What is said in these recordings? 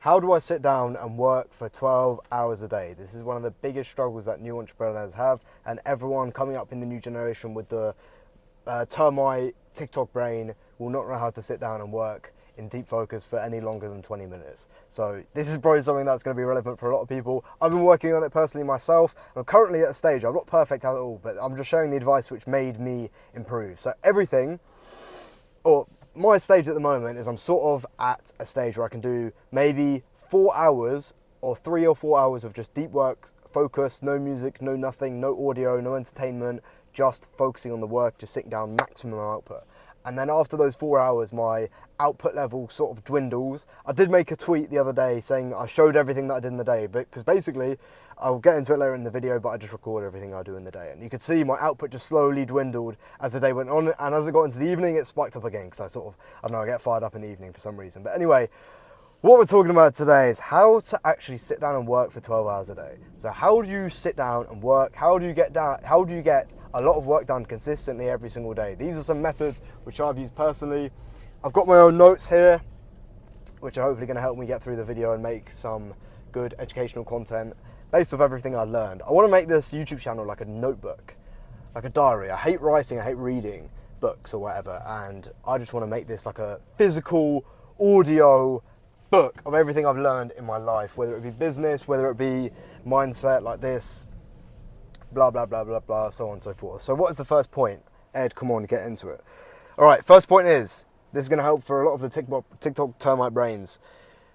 How do I sit down and work for 12 hours a day? This is one of the biggest struggles that new entrepreneurs have, and everyone coming up in the new generation with the termite TikTok brain will not know how to sit down and work in deep focus for any longer than 20 minutes. So this is probably something that's going to be relevant for a lot of people. I've been working on it personally myself. I'm currently at a stage, I'm not perfect at it all, but I'm just showing the advice which made me improve. So everything, or my stage at the moment is I'm sort of at a stage where I can do maybe 4 hours or 3 or 4 hours of just deep work, focus, no music, no nothing, no audio, no entertainment, just focusing on the work, just sitting down, maximum output. And then after those 4 hours, my output level sort of dwindles. I did make a tweet the other day saying I showed everything that I did in the day, because basically, I'll get into it later in the video, but I just record everything I do in the day. And you could see my output just slowly dwindled as the day went on. And as it got into the evening, it spiked up again, because I don't know, I get fired up in the evening for some reason. But anyway, what we're talking about today is how to actually sit down and work for 12 hours a day. So how do you sit down and work? How do you get a lot of work done consistently every single day? These are some methods which I've used personally. I've got my own notes here, which are hopefully going to help me get through the video and make some good educational content based off everything I learned. I want to make this YouTube channel like a notebook, like a diary. I hate writing, I hate reading books or whatever, and I just want to make this like a physical audio book of everything I've learned in my life, whether it be business, whether it be mindset like this, blah, blah, blah, blah, blah, so on and so forth. So what is the first point? Ed, come on, get into it. All right, first point is, this is going to help for a lot of the TikTok termite brains.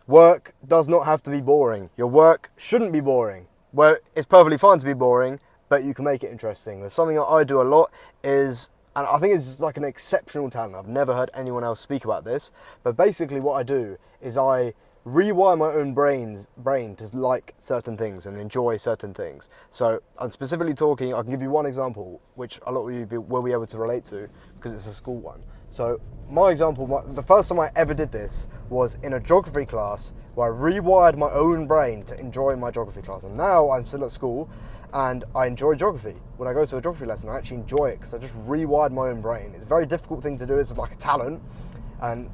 Work does not have to be boring. Your work shouldn't be boring. Well, it's perfectly fine to be boring, but you can make it interesting. There's something that I do a lot is, and I think it's like an exceptional talent. I've never heard anyone else speak about this, but basically what I do is I rewire my own brain to like certain things and enjoy certain things. So I'm specifically talking, I can give you one example, which a lot of you will be able to relate to because it's a school one. So my example, the first time I ever did this was in a geography class where I rewired my own brain to enjoy my geography class. And now I'm still at school and I enjoy geography. When I go to a geography lesson, I actually enjoy it because I just rewired my own brain. It's a very difficult thing to do. It's like a talent, and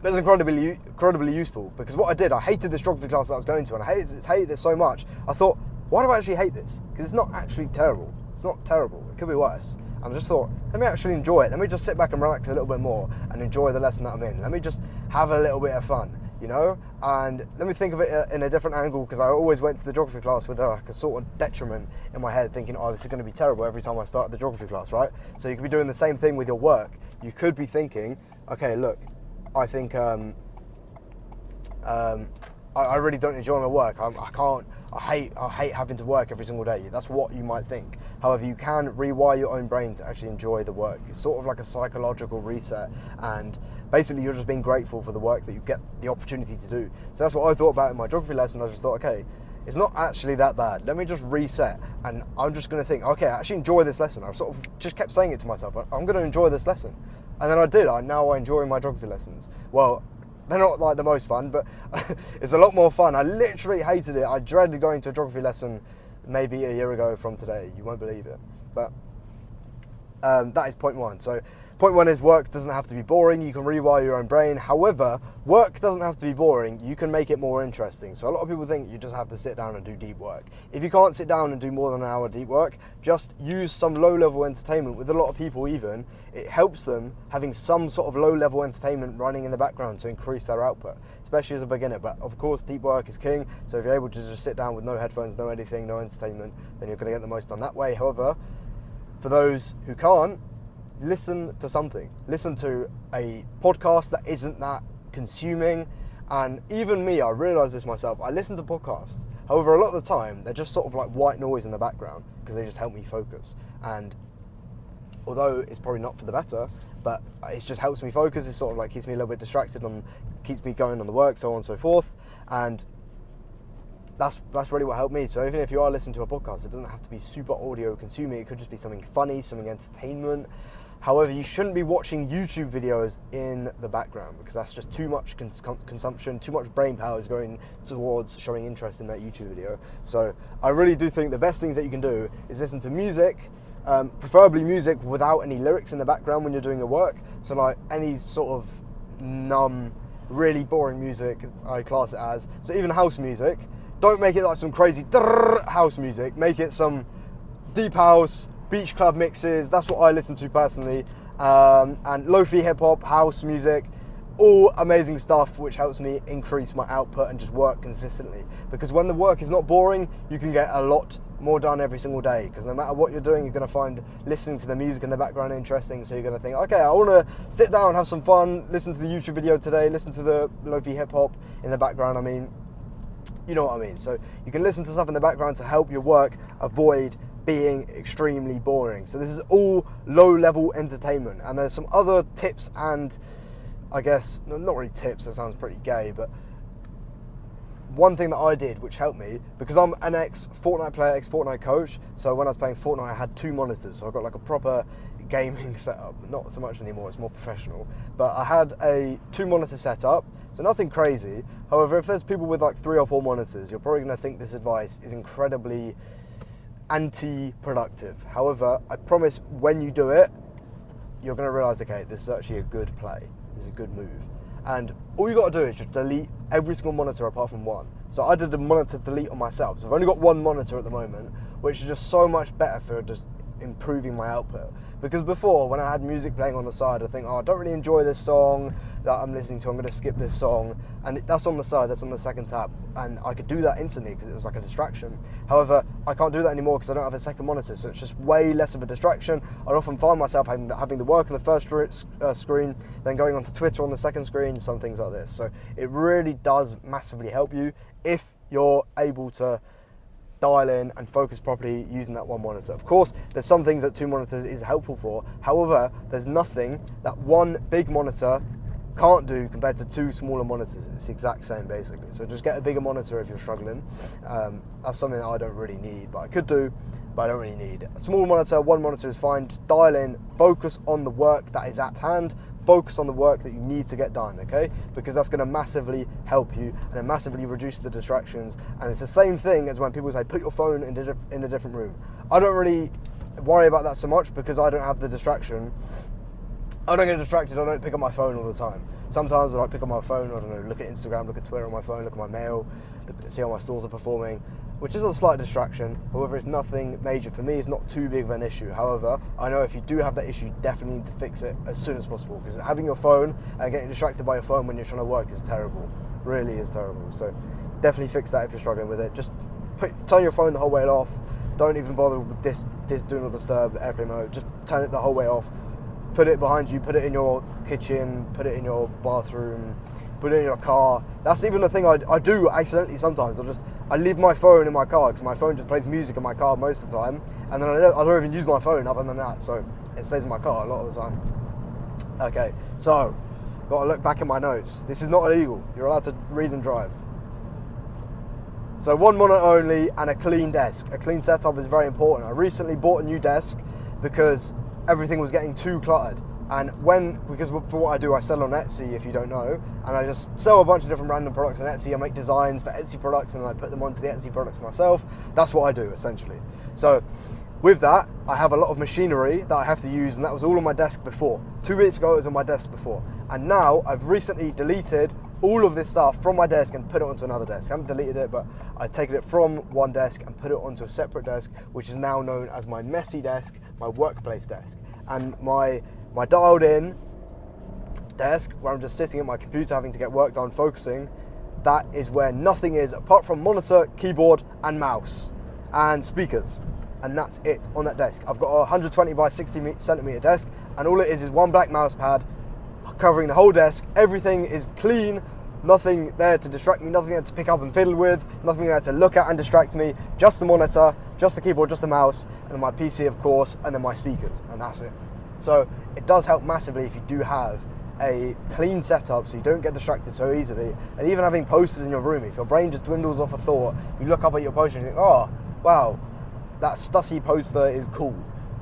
it's incredibly useful, because what I did, I hated this geography class that I was going to, and I hated it so much. I thought, why do I actually hate this? Because it's not actually terrible. It's not terrible. It could be worse. And I just thought, let me actually enjoy it. Let me just sit back and relax a little bit more and enjoy the lesson that I'm in. Let me just have a little bit of fun, you know? And let me think of it in a different angle, because I always went to the geography class with like a sort of detriment in my head, thinking, oh, this is going to be terrible every time I start the geography class, right? So you could be doing the same thing with your work. You could be thinking, okay, look, I think I really don't enjoy my work. I hate having to work every single day. That's what you might think. However, you can rewire your own brain to actually enjoy the work. It's sort of like a psychological reset, and basically you're just being grateful for the work that you get the opportunity to do. So that's what I thought about in my geography lesson. I just thought, okay, it's not actually that bad. Let me just reset, and I'm just going to think, okay, I actually enjoy this lesson. I sort of just kept saying it to myself, I'm going to enjoy this lesson. And then I did. Now I enjoy my geography lessons. Well, they're not like the most fun, but it's a lot more fun. I literally hated it. I dreaded going to a geography lesson maybe a year ago from today. You won't believe it. But that is point one. So point one is work doesn't have to be boring. You can rewire your own brain. However, work doesn't have to be boring. You can make it more interesting. So a lot of people think you just have to sit down and do deep work. If you can't sit down and do more than an hour deep work, just use some low-level entertainment. With a lot of people even, it helps them having some sort of low-level entertainment running in the background to increase their output, especially as a beginner. But of course, deep work is king. So if you're able to just sit down with no headphones, no anything, no entertainment, then you're going to get the most done that way. However, for those who can't, listen to something. Listen to a podcast that isn't that consuming. And even me, I realised this myself, I listen to podcasts. However, a lot of the time, they're just sort of like white noise in the background because they just help me focus. And although it's probably not for the better, but it just helps me focus. It sort of like keeps me a little bit distracted and keeps me going on the work, so on and so forth. And that's really what helped me. So even if you are listening to a podcast, it doesn't have to be super audio consuming. It could just be something funny, something entertainment. However, you shouldn't be watching YouTube videos in the background, because that's just too much consumption, too much brain power is going towards showing interest in that YouTube video. So I really do think the best things that you can do is listen to music, preferably music without any lyrics in the background when you're doing your work. So like any sort of numb really boring music, I class it as. So even house music, don't make it like some crazy house music. Make it some deep house, beach club mixes. That's what I listen to personally. And lo-fi hip hop, house music, all amazing stuff, which helps me increase my output and just work consistently. Because when the work is not boring, you can get a lot more done every single day. Because no matter what you're doing, you're going to find listening to the music in the background interesting. So you're going to think, okay, I want to sit down, have some fun, listen to the YouTube video today, listen to the lo-fi hip hop in the background. I mean, you know what I mean. So you can listen to stuff in the background to help your work avoid being extremely boring. So this is all low-level entertainment. And there's some other tips and, I guess, not really tips, that sounds pretty gay, but one thing that I did which helped me, because I'm an ex-Fortnite player, ex-Fortnite coach, so when I was playing Fortnite I had 2 monitors, so I got like a proper gaming setup. Not so much anymore, it's more professional, but I had a 2-monitor setup, so nothing crazy. However, if there's people with like 3 or 4 monitors, you're probably going to think this advice is incredibly anti-productive. However, I promise when you do it, you're going to realise, okay, this is actually a good play. This is a good move. And all you got to do is just delete every single monitor apart from one. So I did a monitor delete on myself. So I've only got 1 monitor at the moment, which is just so much better for just improving my output. Because before, when I had music playing on the side, I think, oh, I don't really enjoy this song that I'm listening to, I'm going to skip this song. And that's on the side, that's on the second tab. And I could do that instantly because it was like a distraction. However, I can't do that anymore because I don't have a second monitor, so it's just way less of a distraction. I'd often find myself having the work on the first screen, then going onto Twitter on the second screen, some things like this. So it really does massively help you if you're able to dial in and focus properly using that 1 monitor. Of course, there's some things that 2 monitors is helpful for. However, there's nothing that 1 big monitor can't do compared to 2 smaller monitors. It's the exact same basically. So just get a bigger monitor if you're struggling. That's something that I don't really need, but I could do, but I don't really need. A small monitor, 1 monitor is fine. Just dial in, focus on the work that is at hand, focus on the work that you need to get done, okay? Because that's going to massively help you and it massively reduce the distractions. And it's the same thing as when people say put your phone in a different room. I don't really worry about that so much because I don't have the distraction. I don't get distracted, I don't pick up my phone all the time. Sometimes I like pick up my phone, I don't know, look at Instagram, look at Twitter on my phone, look at my mail, see how my stores are performing, which is a slight distraction. However, it's nothing major for me, it's not too big of an issue. However, I know if you do have that issue, you definitely need to fix it as soon as possible, because having your phone and getting distracted by your phone when you're trying to work is terrible, really is terrible. So definitely fix that if you're struggling with it. Just turn your phone the whole way off, don't even bother with this do not disturb airplane mode, just turn it the whole way off. Put it behind you, put it in your kitchen, put it in your bathroom, put it in your car. That's even the thing I do accidentally sometimes. I leave my phone in my car because my phone just plays music in my car most of the time, and then I don't even use my phone other than that, so it stays in my car a lot of the time. Okay, so got to look back at my notes. This is not illegal. You're allowed to read and drive. So 1 monitor only and a clean desk. A clean setup is very important. I recently bought a new desk because everything was getting too cluttered. And because for what I do, I sell on Etsy, if you don't know, and I just sell a bunch of different random products on Etsy. I make designs for Etsy products and then I put them onto the Etsy products myself. That's what I do, essentially. So with that, I have a lot of machinery that I have to use, and that was all on my desk before. 2 weeks ago, it was on my desk before. And now I've recently deleted all of this stuff from my desk and put it onto another desk. I haven't deleted it, but I've taken it from one desk and put it onto a separate desk, which is now known as my messy desk, my workplace desk. And my dialed in desk, where I'm just sitting at my computer having to get work done, focusing, that is where nothing is apart from monitor, keyboard, and mouse, and speakers. And that's it on that desk. I've got a 120 by 60 centimeter desk, and all it is 1 black mouse pad covering the whole desk. Everything is clean, nothing there to distract me, nothing there to pick up and fiddle with, nothing there to look at and distract me, just the monitor, just the keyboard, just the mouse, and then my PC of course, and then my speakers, and that's it. So it does help massively if you do have a clean setup so you don't get distracted so easily. And even having posters in your room, if your brain just dwindles off a thought, you look up at your poster and you think, oh wow, that Stussy poster is cool,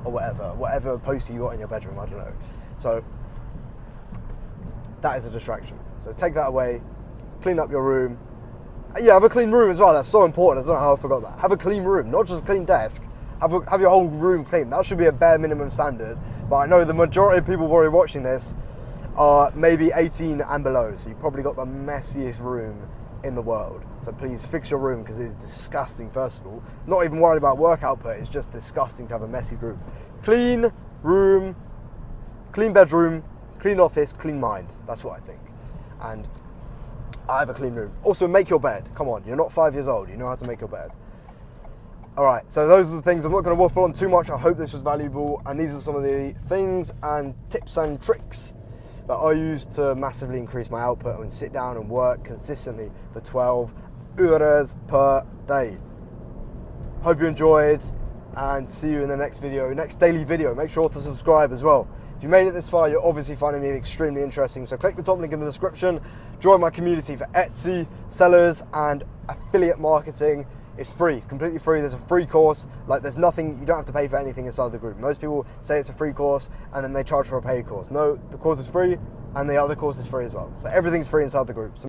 or whatever poster you got in your bedroom, I don't know. So that is a distraction. So take that away, clean up your room. Yeah, have a clean room as well, that's so important. I don't know how I forgot that. Have a clean room, not just a clean desk. Have your whole room clean. That should be a bare minimum standard. But I know the majority of people already watching this are maybe 18 and below, so you've probably got the messiest room in the world. So please fix your room, because it is disgusting, first of all. Not even worried about work output, it's just disgusting to have a messy room. Clean room, clean bedroom, clean office, clean mind. That's what I think. And I have a clean room. Also, make your bed. Come on, you're not 5 years old, you know how to make your bed. All right, so those are the things. I'm not going to waffle on too much. I hope this was valuable, and these are some of the things and tips and tricks that I use to massively increase my output and sit down and work consistently for 12 hours per day. Hope you enjoyed, and see you in the next video, next daily video. Make sure to subscribe as well. If you made it this far, you're obviously finding me extremely interesting, so click the top link in the description. Join my community for Etsy, sellers, and affiliate marketing. It's free, it's completely free. There's a free course. Like, there's nothing, you don't have to pay for anything inside the group. Most people say it's a free course and then they charge for a paid course. No, the course is free and the other course is free as well. So everything's free inside the group. So